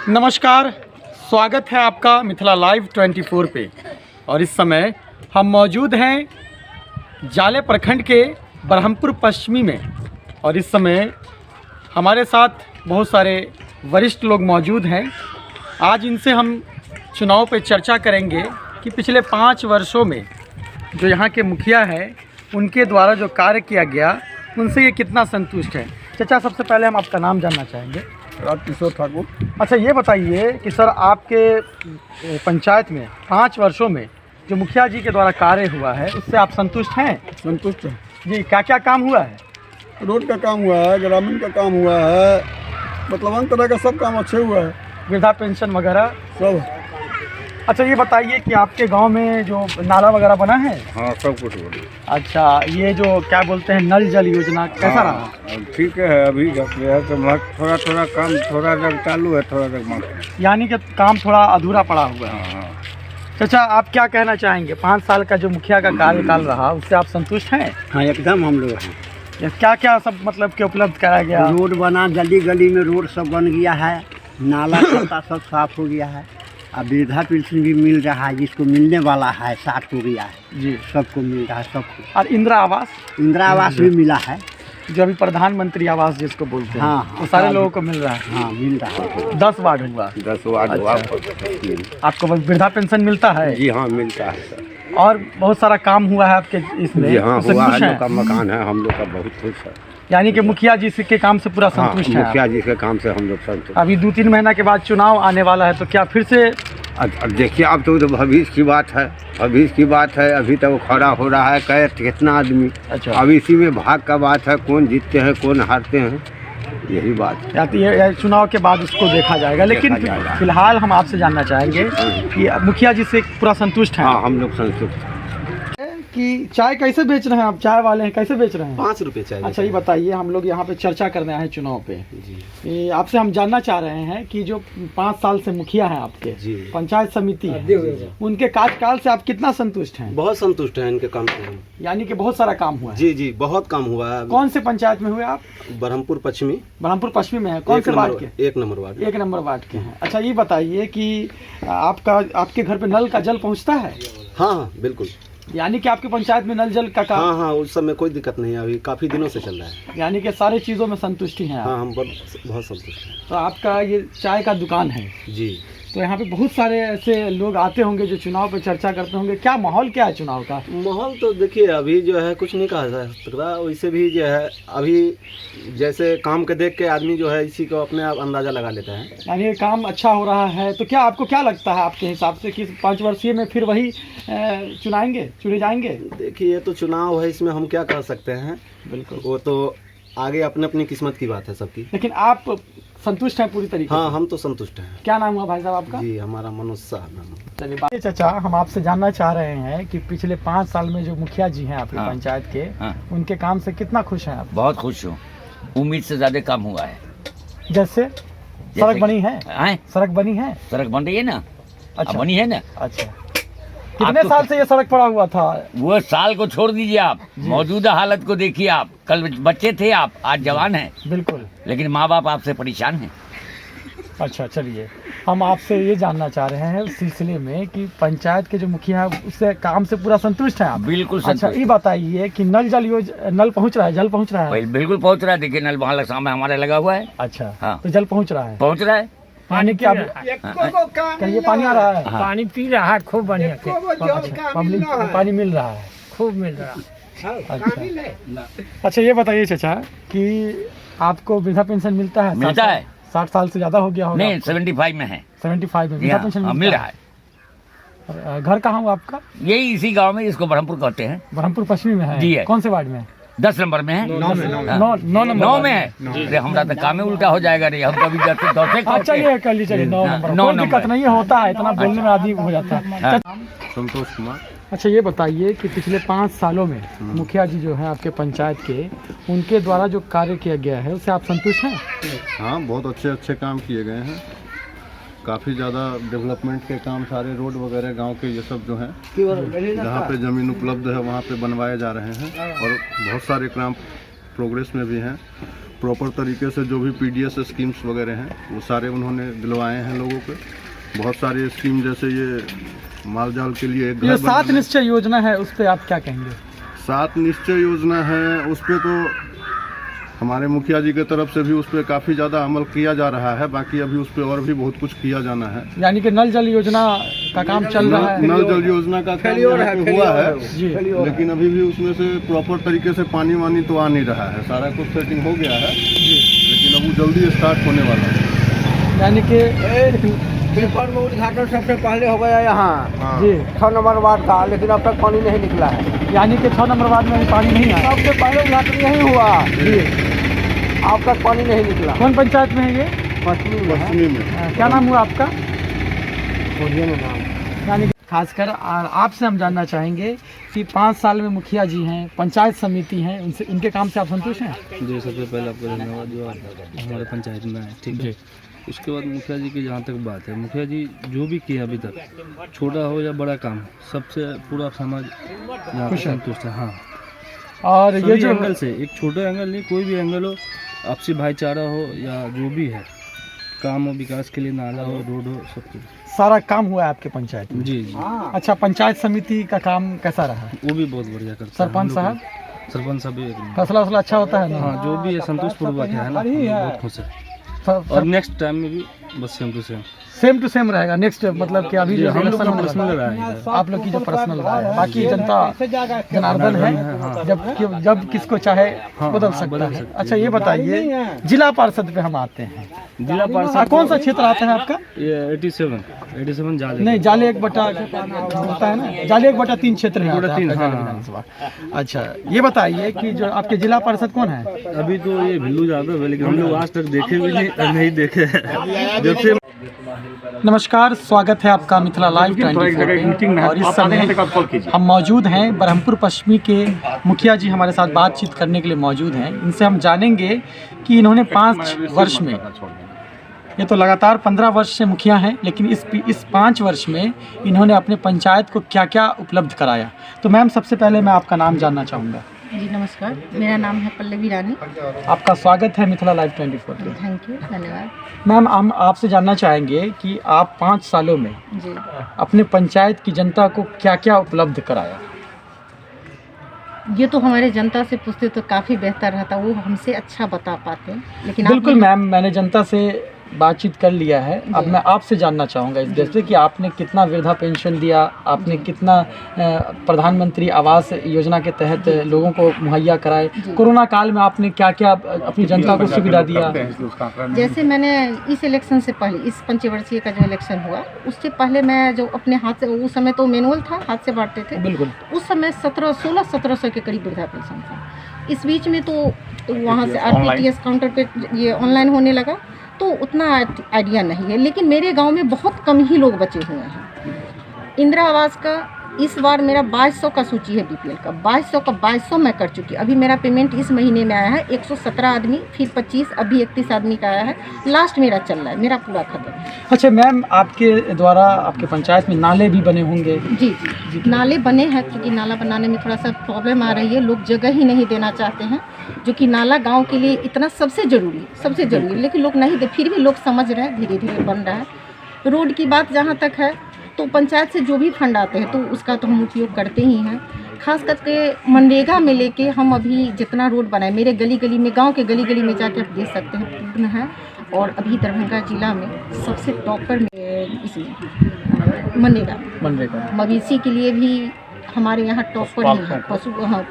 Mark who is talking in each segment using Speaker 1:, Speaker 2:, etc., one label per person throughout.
Speaker 1: नमस्कार, स्वागत है आपका मिथिला लाइव 24 पे। और इस समय हम मौजूद हैं जाले प्रखंड के ब्रह्मपुर पश्चिमी में। और इस समय हमारे साथ बहुत सारे वरिष्ठ लोग मौजूद हैं। आज इनसे हम चुनाव पे चर्चा करेंगे कि पिछले 5 वर्षों में जो यहाँ के मुखिया हैं उनके द्वारा जो कार्य किया गया उनसे ये कितना संतुष्ट है। चाचा, सबसे पहले हम आपका नाम जानना चाहेंगे।
Speaker 2: राजकिशोर ठाकुर।
Speaker 1: अच्छा, ये बताइए कि सर आपके पंचायत में 5 वर्षों में जो मुखिया जी के द्वारा कार्य हुआ है उससे आप संतुष्ट हैं?
Speaker 2: संतुष्ट है
Speaker 1: जी। क्या क्या काम हुआ है?
Speaker 2: रोड का काम हुआ है, ग्रामीण का काम हुआ है, मतलब अन्य तरह का सब काम अच्छे हुआ है,
Speaker 1: वृद्धा पेंशन वगैरह
Speaker 2: सब।
Speaker 1: अच्छा, ये बताइए कि आपके गांव में जो नाला वगैरह बना है?
Speaker 2: हाँ, सब कुछ हो रहा है।
Speaker 1: अच्छा, ये जो क्या बोलते हैं नल जल योजना कैसा रहा?
Speaker 2: हाँ, ठीक है। अभी जब है तो थोड़ा थोड़ा काम थोड़ा जग चालू है, थोड़ा जग बंद है।
Speaker 1: यानी कि काम थोड़ा अधूरा पड़ा हुआ है।
Speaker 2: हाँ, हाँ।
Speaker 1: चाचा, आप क्या कहना चाहेंगे? 5 साल का जो मुखिया का कार्यकाल रहा उससे आप संतुष्ट हैं?
Speaker 3: हाँ, एकदम हम लोग हैं।
Speaker 1: क्या क्या सब मतलब के उपलब्ध कराया गया?
Speaker 3: रोड बना, गली गली में रोड सब बन गया है, नाला खत्ता सब साफ हो गया है। अब वृद्धा पेंशन भी मिल रहा है, जिसको मिलने वाला है 60 हो गया है
Speaker 1: जी,
Speaker 3: सबको मिल रहा है सबको।
Speaker 1: और इंदिरा आवास?
Speaker 3: इंदिरा आवास भी मिला है,
Speaker 1: जो अभी प्रधानमंत्री आवास जिसको बोलते हैं।
Speaker 3: हाँ,
Speaker 1: वो सारे लोगों को मिल रहा है।
Speaker 3: हाँ मिल रहा है।
Speaker 1: 10 वार्ड हुआ।
Speaker 2: 10 वार्ड हुआ।
Speaker 1: आपको वृद्धा पेंशन मिलता है?
Speaker 2: जी हाँ, मिलता है सर।
Speaker 1: और बहुत सारा काम हुआ है आपके इसमें?
Speaker 2: जी हाँ,
Speaker 1: तो
Speaker 2: हुआ
Speaker 1: संतुष्ट
Speaker 2: है।
Speaker 1: हैं?
Speaker 2: लोग का मकान है, हम लोग का बहुत खुश है।
Speaker 1: यानी कि मुखिया जी के काम से पूरा
Speaker 2: हाँ,
Speaker 1: संतुष्ट है?
Speaker 2: मुखिया जी के काम से हम लोग संतुष्ट।
Speaker 1: अभी 2-3 महीना के बाद चुनाव आने वाला है, तो क्या फिर से?
Speaker 2: अब देखिए, अब तो भविष्य की बात है, भविष्य की बात है। अभी तक वो खड़ा हो रहा है कितना आदमी।
Speaker 1: अच्छा।
Speaker 2: अब इसी में भाग का बात है, कौन जीतते हैं कौन हारते हैं, यही बात है।
Speaker 1: या तो ये चुनाव के बाद उसको देखा जाएगा। लेकिन
Speaker 2: देखा जाएगा।
Speaker 1: फिलहाल हम आपसे जानना चाहेंगे कि मुखिया जी से पूरा संतुष्ट हैं?
Speaker 2: हाँ, हम लोग संतुष्ट हैं।
Speaker 1: कि चाय कैसे बेच रहे हैं आप? चाय वाले हैं, कैसे बेच रहे हैं?
Speaker 4: 5 रुपये चाय।
Speaker 1: अच्छा, ये बताइए, हम लोग यहाँ पे चर्चा करने आए हैं चुनाव पे। जी। आपसे हम जानना चाह रहे हैं कि जो 5 साल से मुखिया हैं आपके
Speaker 4: जी।
Speaker 1: पंचायत समिति है, उनके कार्यकाल से आप कितना संतुष्ट हैं?
Speaker 4: बहुत संतुष्ट हैं इनके काम से हम।
Speaker 1: यानी कि बहुत सारा काम हुआ है?
Speaker 4: जी जी, बहुत काम हुआ है।
Speaker 1: कौन से पंचायत में हुए आप?
Speaker 4: ब्रह्मपुर पश्चिमी।
Speaker 1: ब्रह्मपुर पश्चिमी में है? कौन से वार्ड के?
Speaker 4: 1 नंबर वार्ड।
Speaker 1: 1 नंबर वार्ड के हैं। अच्छा, ये बताइए कि आपके घर पे नल का जल पहुँचता है?
Speaker 4: हाँ हाँ, बिल्कुल।
Speaker 1: यानी कि आपके पंचायत में नल जल का काम?
Speaker 4: हाँ हाँ, उस समय कोई दिक्कत नहीं है, अभी काफ़ी दिनों से चल रहा है।
Speaker 1: यानी कि सारे चीज़ों में संतुष्टि है आप?
Speaker 4: हाँ, हम बहुत संतुष्ट हैं।
Speaker 1: तो आपका ये चाय का दुकान है,
Speaker 4: जी।
Speaker 1: तो यहाँ पे बहुत सारे ऐसे लोग आते होंगे जो चुनाव पे चर्चा करते होंगे। क्या माहौल क्या है चुनाव का?
Speaker 4: माहौल तो देखिए, अभी जो है कुछ नहीं कहा जा सकता। वैसे भी जो है अभी जैसे काम के देख के आदमी जो है इसी को अपने आप अंदाज़ा लगा लेता है।
Speaker 1: यानी ये काम अच्छा हो रहा है, तो क्या आपको क्या लगता है आपके हिसाब से कि 5 वर्षीय में फिर वही चुने जाएंगे?
Speaker 4: देखिए, ये तो चुनाव है, इसमें हम क्या कह सकते हैं।
Speaker 1: बिल्कुल,
Speaker 4: वो तो आगे अपने अपनी किस्मत की बात है सबकी।
Speaker 1: लेकिन आप संतुष्ट हैं पूरी तरीके
Speaker 4: हाँ,
Speaker 1: से?
Speaker 4: हम तो संतुष्ट हैं।
Speaker 1: क्या नाम हुआ भाई साहब आपका?
Speaker 4: जी, हमारा मनोज शाह नाम है।
Speaker 1: चलिए बात। चाचा, हम आपसे जानना चाह रहे हैं कि पिछले 5 साल में जो मुखिया जी हैं आपकी
Speaker 5: हाँ।
Speaker 1: पंचायत के,
Speaker 5: हाँ।
Speaker 1: उनके काम से कितना खुश हैं आप?
Speaker 5: बहुत खुश हूँ। उम्मीद से ज्यादा काम हुआ है।
Speaker 1: जैसे सड़क बनी है? सड़क बनी है?
Speaker 5: सड़क बन रही है ना।
Speaker 1: अच्छा,
Speaker 5: बनी है ना।
Speaker 1: अच्छा, कितने साल से ये सड़क पड़ा हुआ था?
Speaker 5: वो साल को छोड़ दीजिए, आप मौजूदा हालत को देखिए। आप कल बच्चे थे, आप आज जवान हैं।
Speaker 1: बिल्कुल।
Speaker 5: लेकिन माँ बाप आपसे परेशान हैं।
Speaker 1: अच्छा, चलिए, हम आपसे ये जानना चाह रहे हैं उस सिलसिले में कि पंचायत के जो मुखिया हैं उससे काम से पूरा संतुष्ट हैं आप?
Speaker 5: बिल्कुल
Speaker 1: अच्छा,
Speaker 5: संतुष्ट।
Speaker 1: ये बताइए कि नल पहुंच रहा है, जल पहुंच रहा है?
Speaker 5: बिल्कुल पहुँच रहा है। देखिए, नल वहाँ सामने हमारे लगा हुआ है।
Speaker 1: अच्छा,
Speaker 5: हाँ।
Speaker 1: तो जल पहुंच रहा है?
Speaker 5: पहुँच रहा है।
Speaker 1: पानी क्या कहिए, पानी आ रहा है?
Speaker 5: हाँ।
Speaker 6: पानी पी रहा है खूब बढ़िया से।
Speaker 1: अच्छा, पब्लिक को पानी मिल रहा है?
Speaker 6: खूब मिल रहा है।
Speaker 1: अच्छा, ये बताइए चाचा कि आपको वृद्धा पेंशन मिलता है?
Speaker 5: मिलता है।
Speaker 1: 60 साल से ज्यादा हो गया होगा?
Speaker 5: नहीं, 75 में है।
Speaker 1: 75 में वृद्धा पेंशन
Speaker 5: मिल रहा है।
Speaker 1: है। घर कहाँ हुआ आपका?
Speaker 5: यही इसी गांव में, जिसको ब्रह्मपुर कहते हैं।
Speaker 1: ब्रह्मपुर पश्चिमी में है?
Speaker 5: जी है।
Speaker 1: कौन से वार्ड में?
Speaker 5: 10 नंबर में है।
Speaker 1: 9 नंबर
Speaker 5: 9 में है। अरे हमारा तो काम ही उल्टा हो जाएगा। रे हम कभी जाते दौड़ते
Speaker 1: अच्छा, ये कर लीजिए 9 नंबर।
Speaker 5: नौ
Speaker 1: कोई
Speaker 5: नंबर।
Speaker 1: दिक्कत नहीं होता है, इतना बोलने में आदमी हो जाता है।
Speaker 2: संतोष कुमार।
Speaker 1: अच्छा, ये बताइए कि पिछले 5 सालों में मुखिया जी जो हैं आपके पंचायत के, उनके द्वारा जो कार्य किया गया है उससे आप संतुष्ट हैं?
Speaker 7: हाँ, बहुत अच्छे अच्छे काम किए गए हैं। काफ़ी ज़्यादा डेवलपमेंट के काम, सारे रोड वगैरह गांव के ये सब जो हैं, जहाँ पे ज़मीन उपलब्ध है वहाँ पे बनवाए जा रहे हैं। और बहुत सारे काम प्रोग्रेस में भी हैं। प्रॉपर तरीके से जो भी पीडीएस स्कीम्स वगैरह हैं वो सारे उन्होंने दिलवाए हैं लोगों को। बहुत सारी स्कीम जैसे ये माल जाल के लिए एक
Speaker 1: ये
Speaker 7: घर
Speaker 1: 7
Speaker 7: बनाना-
Speaker 1: निश्चय योजना है, उस पर आप क्या कहेंगे?
Speaker 7: 7 निश्चय योजना है, उस पर तो हमारे मुखिया जी की तरफ से भी उस पर काफ़ी ज़्यादा अमल किया जा रहा है। बाकी अभी उस पर और भी बहुत कुछ किया जाना है।
Speaker 1: यानी कि नल जल योजना का काम चल रहा है।
Speaker 7: नल जल योजना का काम यहाँ पे हुआ है,
Speaker 1: जी,
Speaker 7: लेकिन अभी भी उसमें से प्रॉपर तरीके से पानी वानी तो आ नहीं रहा है। सारा कुछ सेटिंग हो गया है, लेकिन अब वो जल्दी स्टार्ट होने वाला है।
Speaker 1: यानी कि
Speaker 3: पेपर में उद्घाटन सबसे पहले हो गया यहाँ
Speaker 1: जी,
Speaker 3: 6 नंबर वार्ड का, लेकिन अब तक पानी नहीं निकला है।
Speaker 1: यानी कि 6 नंबर वार्ड में अभी पानी नहीं आया।
Speaker 3: सबसे पहले उद्घाटन यही हुआ
Speaker 1: जी,
Speaker 3: अब तक पानी नहीं निकला।
Speaker 1: कौन पंचायत में है ये?
Speaker 3: पश्चिमी में है।
Speaker 7: पश्चिमी में
Speaker 1: क्या नाम हुआ आपका?
Speaker 3: बोलिए ना नाम।
Speaker 1: यानी कि खासकर आपसे हम जानना चाहेंगे कि 5 साल में मुखिया जी हैं, पंचायत समिति हैं, उनसे इनके काम से आप संतुष्ट हैं?
Speaker 8: जी, सबसे पहले आपको धन्यवाद जो आप हमारे पंचायत में आए, ठीक है। उसके बाद मुखिया जी की जहाँ तक बात है, मुखिया जी जो भी किया अभी तक, छोटा हो या बड़ा काम, सबसे पूरा समाज यहाँ पे संतुष्ट है। हाँ,
Speaker 1: और ये
Speaker 8: सभी
Speaker 1: जो
Speaker 8: एंगल से, एक छोटा एंगल नहीं, कोई भी एंगल हो, आपसी भाईचारा हो या जो भी है, काम हो, विकास के लिए नाला हो, रोड हो, सब कुछ
Speaker 1: सारा काम हुआ है आपके पंचायत में?
Speaker 8: जी जी,
Speaker 1: अच्छा, पंचायत समिति का काम कैसा रहा?
Speaker 8: वो भी बहुत बढ़िया करता है।
Speaker 1: सरपंच साहब,
Speaker 8: सरपंच साहब भी एक नंबर।
Speaker 1: फैसला वसला अच्छा होता है ना?
Speaker 8: हाँ, जो भी है संतोष पूर्वक है ना, हम लोग बहुत खुश है। और नेक्स्ट टाइम में भी बस same to
Speaker 1: same to same रहेगा नेक्स्ट, मतलब कि अभी जो
Speaker 8: हम लोग
Speaker 1: इलेक्शन
Speaker 8: का
Speaker 1: होने
Speaker 8: पर्सनल
Speaker 1: वाला है,
Speaker 8: रहा है।
Speaker 1: आप लोग की जो पर्सनल राय है, बाकी जनता जनार्दन है, जब किसको चाहे बदल सकता है। अच्छा, ये बताइए, जिला पार्षद पे हम आते हैं।
Speaker 8: जिला पार्षद
Speaker 1: कौन सा क्षेत्र आता है आपका?
Speaker 8: ये 87 जाले।
Speaker 1: नहीं, जाले 1/होता है ना, जाले 1/3 क्षेत्र में आता है
Speaker 8: 1/3,
Speaker 1: आपका
Speaker 8: हाँ।
Speaker 1: विधानसभा। अच्छा, ये बताइए कि जो आपके जिला पार्षद कौन है?
Speaker 8: अभी तो ये भिल्लू यादव है, लेकिन हम लोग आज तक देखे भी नहीं देखे हैं। जब से
Speaker 1: नमस्कार, स्वागत है आपका मिथिला लाइव 24 पे। और इस समय हम मौजूद हैं बरहमपुर पश्चिमी के मुखिया जी हमारे साथ बातचीत करने के लिए मौजूद हैं। इनसे हम जानेंगे कि इन्होंने 5 वर्ष में, ये तो लगातार 15 वर्ष से मुखिया हैं, लेकिन इस 5 वर्ष में इन्होंने अपने पंचायत को क्या क्या उपलब्ध कराया। तो मैम, सबसे पहले मैं आपका नाम जानना चाहूँगा।
Speaker 9: जी नमस्कार, मेरा नाम है पल्लवी रानी।
Speaker 1: आपका स्वागत है मिथिला लाइव 24 पे।
Speaker 9: थैंक यू, धन्यवाद।
Speaker 1: मैम, हम आपसे जानना चाहेंगे कि आप 5 सालों में
Speaker 9: जी,
Speaker 1: अपने पंचायत की जनता को क्या क्या उपलब्ध कराया।
Speaker 9: ये तो हमारे जनता से पूछते तो काफ़ी बेहतर रहता, वो हमसे अच्छा बता पाते, लेकिन
Speaker 1: बिल्कुल
Speaker 9: आपने-
Speaker 1: मैम, मैंने जनता से बातचीत कर लिया है। अब
Speaker 9: जी।
Speaker 1: मैं आपसे जानना चाहूँगा इस जैसे कि आपने कितना वृद्धा पेंशन दिया, आपने कितना प्रधानमंत्री आवास योजना के तहत लोगों को मुहैया कराए,
Speaker 9: जी।
Speaker 1: कोरोना काल में आपने क्या क्या अपनी जनता को सुविधा दिया।
Speaker 9: जैसे मैंने इस इलेक्शन से पहले, इस पंचवर्षीय का जो इलेक्शन हुआ, उससे पहले मैं जो अपने हाथ से, उस समय तो मैनुअल था, हाथ से बांटते थे,
Speaker 1: बिल्कुल,
Speaker 9: उस समय 1600 के करीब वृद्धा पेंशन था। इस बीच में तो वहाँ से RTTS काउंटर पे ये ऑनलाइन होने लगा, तो उतना आइडिया नहीं है, लेकिन मेरे गांव में बहुत कम ही लोग बचे हुए हैं। इंदिरा आवास का इस बार मेरा 2200 का सूची है, BPL का 2200 मैं कर चुकी। अभी मेरा पेमेंट इस महीने में आया है 117 आदमी, फिर 25, अभी 31 आदमी का आया है, लास्ट मेरा चल रहा है, मेरा पूरा खत्म।
Speaker 1: अच्छा मैम, आपके द्वारा आपके पंचायत में नाले भी बने होंगे?
Speaker 9: जी जी, नाले बने हैं, क्योंकि नाला बनाने में थोड़ा सा प्रॉब्लम आ रही है, लोग जगह ही नहीं देना चाहते हैं, जो कि नाला गांव के लिए इतना सबसे ज़रूरी है, लेकिन लोग नहीं दे, फिर भी लोग समझ रहे हैं, धीरे धीरे बन रहा है। रोड की बात जहाँ तक है, तो पंचायत से जो भी फंड आते हैं तो उसका तो हम उपयोग करते ही हैं। खास करके मनरेगा में लेके हम अभी जितना रोड बनाए, मेरे गली गली में, गांव के गली गली में जाके आप देख सकते हैं, पूर्ण है। और अभी दरभंगा जिला में सबसे टॉपर में इसमें मनरेगा, मवेशी के लिए भी हमारे यहाँ टॉपर ही है।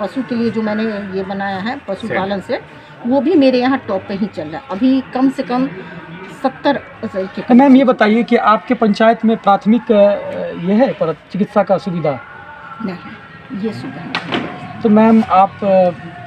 Speaker 9: पशु के लिए जो मैंने ये बनाया है पशुपालन से, वो भी मेरे यहाँ टॉप पे ही चल रहा है, अभी कम से कम 70
Speaker 1: तो मैम, ये बताइए कि आपके पंचायत में प्राथमिक ये है पर चिकित्सा का सुविधा
Speaker 9: नहीं, ये सुविधा नहीं।
Speaker 1: तो मैम, आप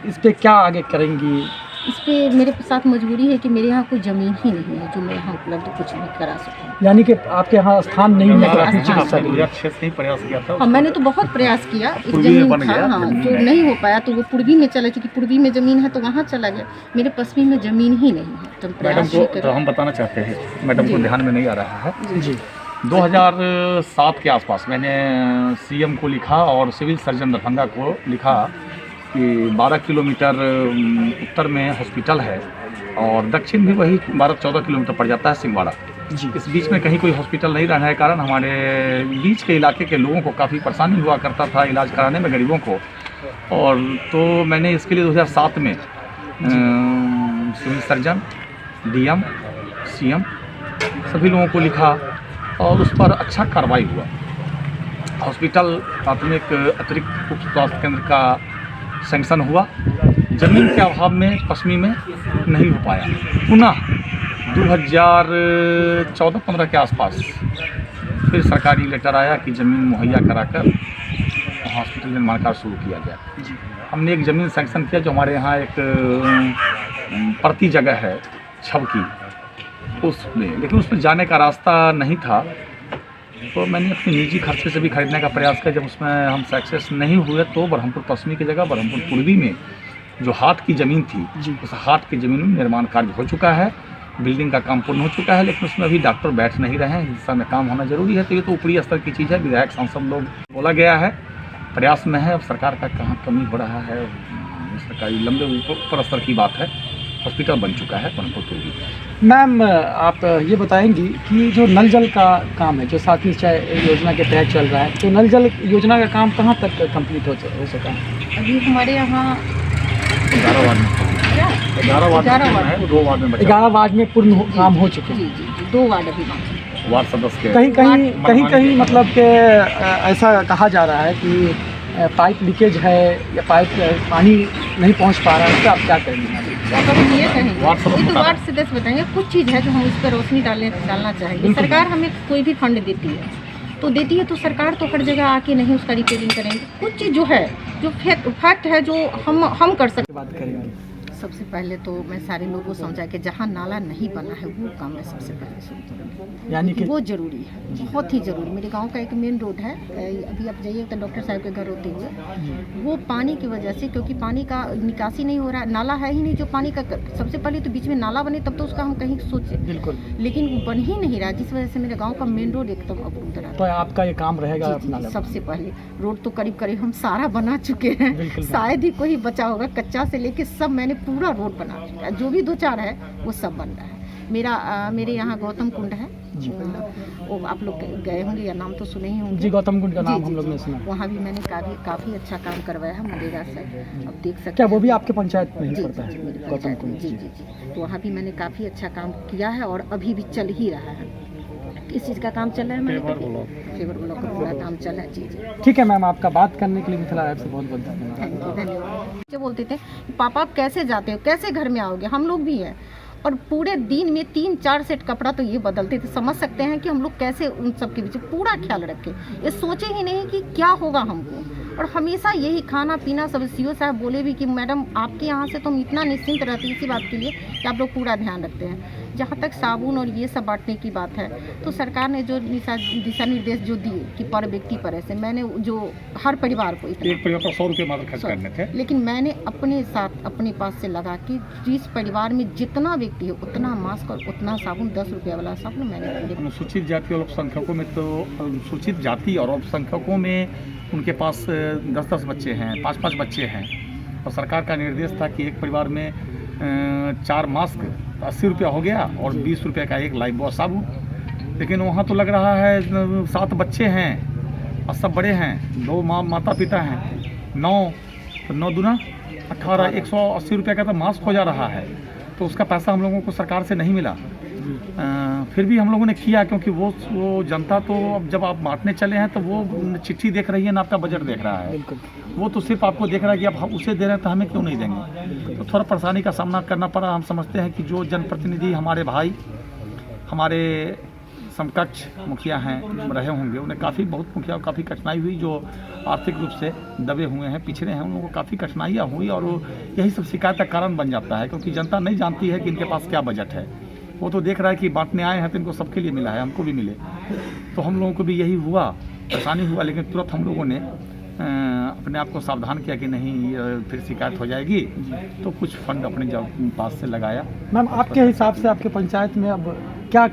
Speaker 1: इस पे क्या आगे करेंगी?
Speaker 9: इस पे मेरे साथ मजबूरी है कि मेरे यहाँ कोई ज़मीन ही नहीं है जो मैं यहाँ उपलब्ध कुछ भी करा सकूँ।
Speaker 1: यानी कि आपके यहाँ स्थान नहीं है
Speaker 9: नहीं,
Speaker 1: प्राथमिक
Speaker 9: स्थान
Speaker 1: चिकित्सा के लिए?
Speaker 7: अच्छे से ही प्रयास किया था।
Speaker 9: हाँ, मैंने तो बहुत प्रयास किया, एक जमीन था, हाँ, जो नहीं हो पाया तो वो पूर्वी में चला, क्योंकि पूर्वी में ज़मीन है तो वहाँ चला गया। मेरे पश्चिमी में ज़मीन ही नहीं है, तो प्रयास ही
Speaker 10: तो हम बताना चाहते हैं, मैडम को
Speaker 9: जी।
Speaker 10: ध्यान में नहीं आ रहा है।
Speaker 1: जी,
Speaker 10: 2007 के आसपास मैंने CM को लिखा और सिविल सर्जन दरभंगा को लिखा कि 12 किलोमीटर उत्तर में हॉस्पिटल है और दक्षिण भी वही 12-14 किलोमीटर पड़ जाता है सिंहवाड़ा जी। इस बीच में कहीं कोई हॉस्पिटल नहीं रहने के कारण हमारे बीच के इलाके के लोगों को काफ़ी परेशानी हुआ करता था इलाज कराने में गरीबों को। और तो मैंने इसके लिए 2007 में सिविल सर्जन, डीएम, सीएम सभी लोगों को लिखा और उस पर अच्छा कार्रवाई हुआ। हॉस्पिटल प्राथमिक अतिरिक्त उप स्वास्थ्य केंद्र का सैंक्शन हुआ। ज़मीन के अभाव में पश्चिमी में नहीं हो पाया। पुनः 2014-15 के आसपास फिर सरकारी लेटर आया कि ज़मीन मुहैया कराकर हॉस्पिटल निर्माण कार्य शुरू किया गया। हमने एक ज़मीन सैंक्शन किया जो हमारे यहाँ एक प्रति जगह है छव की, उसमें, लेकिन उसमें जाने का रास्ता नहीं था। तो मैंने अपने निजी खर्चे से भी खरीदने का प्रयास किया। जब उसमें हम सक्सेस नहीं हुए तो बरहमपुर पश्चिमी की जगह बरहमपुर पूर्वी में जो हाट की ज़मीन थी उस हाट की ज़मीन में निर्माण कार्य हो चुका है। बिल्डिंग का काम पूर्ण हो चुका है, लेकिन उसमें अभी डॉक्टर बैठ नहीं रहे हैं। इस समय काम होना जरूरी है। तो ये तो ऊपरी स्तर की चीज़ है, विधायक सांसद लोग बोला गया है, प्रयास में है। अब सरकार का कहाँ कमी हो रहा है, सरकारी लंबे ऊपर स्तर की बात है। हॉस्पिटल बन चुका है बरहमपुर पूर्वी।
Speaker 1: मैम आप ये बताएंगी कि जो नल जल का काम है जो 7 निश्चय योजना के तहत चल रहा है, तो नल जल योजना का काम कहाँ तक कंप्लीट हो सका?
Speaker 9: अभी हमारे यहाँ
Speaker 10: 11 वार्ड में
Speaker 1: 11 वार्ड में पूर्ण काम हो चुके हैं।
Speaker 9: जी 2 वार्ड अभी बाकी।
Speaker 10: वार्ड सदस्य के
Speaker 1: कहीं मतलब कि ऐसा कहा जा रहा है कि पाइप लीकेज है या पाइप पानी नहीं पहुंच पा रहा है, उसका आप क्या करेंगे?
Speaker 9: तो हम ये कहेंगे, ये तो वार्ड सदस्य बताएंगे। कुछ चीज़ है जो हम इस पर रोशनी डालना चाहेंगे। सरकार हमें कोई भी फंड देती है तो सरकार तो हर जगह आके नहीं उसका रिपेयरिंग करेंगे। कुछ चीज़ जो है जो फैक्ट है जो हम कर सकते।
Speaker 1: बात करेंगे
Speaker 9: सबसे पहले तो मैं सारे लोगों को समझा कि जहाँ नाला नहीं बना है वो काम मैं सबसे पहले शुरू करूँगी, यानी कि वो ज़रूरी है, बहुत ही ज़रूरी। मेरे गांव का एक मेन रोड है, अभी आप जाइए तो डॉक्टर साहब के घर होते हुए वो पानी की वजह से, क्योंकि पानी का निकासी नहीं हो रहा, नाला है ही नहीं जो पानी का। सबसे पहले तो बीच में नाला बने तब तो उसका हम कहीं सोचे, बिल्कुल, लेकिन बन ही नहीं रहा, जिस वजह से मेरे गाँव का मेन रोड एकदम अवरुद्ध रहा।
Speaker 1: तो आपका ये काम रहेगा?
Speaker 9: सबसे पहले रोड तो करीब हम सारा बना चुके हैं, शायद ही कोई बचा होगा। कच्चा से लेके सब मैंने पूरा रोड बना चुका है। जो भी 2-4 है वो सब बन रहा है। मेरे यहाँ गौतम कुंड है, वो आप लोग गए होंगे या नाम तो सुने ही होंगे जी। गौतम कुंड का नाम हम लोग ने सुना। वहाँ भी मैंने काफ़ी अच्छा काम करवाया है मनरेगा से। अब देख सकते
Speaker 1: क्या वो भी आपके पंचायत में ही पड़ता है?
Speaker 9: गौतम कुंड जी। तो वहाँ भी मैंने काफ़ी अच्छा काम किया है और अभी भी चल ही रहा है। किस चीज़ का काम चल रहा है? फेवर ब्लॉक का पूरा काम चल रहा है। जी।
Speaker 1: ठीक है मैम, आपका बात करने के लिए मिथिला ऐप से बहुत बहुत
Speaker 9: धन्यवाद। जो बोलते थे पापा आप कैसे जाते हो, कैसे घर में आओगे, हम लोग भी हैं, और पूरे दिन में 3-4 सेट कपड़ा तो ये बदलते थे। समझ सकते हैं कि हम लोग कैसे उन सब के बीच पूरा ख्याल रखें। ये सोचे ही नहीं कि क्या होगा हमको, और हमेशा यही खाना पीना। सब सीओ साहब बोले भी कि मैडम आपके यहाँ से तो हम इतना निश्चिंत रहते हैं इसी बात के लिए कि आप लोग पूरा ध्यान रखते हैं। जहाँ तक साबुन और ये सब बांटने की बात है, तो सरकार ने जो दिशा निर्देश जो दिए कि पर व्यक्ति पर ऐसे, मैंने जो हर परिवार को
Speaker 10: एक परिवार पर 100 रुपये मात्र खर्च करने थे,
Speaker 9: लेकिन मैंने अपने साथ अपने पास से लगा कि जिस परिवार में जितना व्यक्ति है उतना मास्क और उतना साबुन, 10 रुपये वाला साबुन मैंने।
Speaker 10: अनुसूचित जाति और अल्पसंख्यकों में तो अनुसूचित जाति और अल्पसंख्यकों में उनके पास 10-10 बच्चे हैं, 5-5 बच्चे हैं, और सरकार का निर्देश था कि एक परिवार में 4 मास्क 80 रुपया हो गया और 20 रुपये का एक लाइफ बॉय साबुन। लेकिन वहाँ तो लग रहा है 7 बच्चे हैं और सब बड़े हैं, 2 माता पिता हैं, 9 दूना 18, 180 रुपये का तो मास्क हो जा रहा है। तो उसका पैसा हम लोगों को सरकार से नहीं मिला। फिर भी हम लोगों ने किया, क्योंकि वो जनता तो अब जब आप बांटने चले हैं तो वो चिट्ठी देख रही है ना आपका बजट देख रहा है। वो तो सिर्फ आपको देख रहा है कि अब हम उसे दे रहे हैं तो हमें क्यों नहीं देंगे। तो थोड़ा परेशानी का सामना करना पड़ा। हम समझते हैं कि जो जनप्रतिनिधि हमारे भाई, हमारे समकक्ष मुखिया हैं रहे होंगे, उन्हें बहुत मुखिया को काफ़ी कठिनाई हुई, जो आर्थिक रूप से दबे हुए हैं, पिछड़े हैं, उन लोगों को काफ़ी कठिनाइयाँ हुई, और यही सब शिकायत का कारण बन जाता है, क्योंकि जनता नहीं जानती है कि इनके पास क्या बजट है। वो तो देख रहा है कि बांटने आए हैं तो इनको सबके लिए मिला है, हमको भी मिले। तो हम लोगों को भी यही हुआ, परेशानी हुआ, लेकिन तुरंत हम लोगों ने अपने आप को सावधान किया कि नहीं फिर शिकायत हो जाएगी, तो कुछ फंड अपने पास से लगाया।
Speaker 1: मैम आपके हिसाब से आपके पंचायत में अब क्या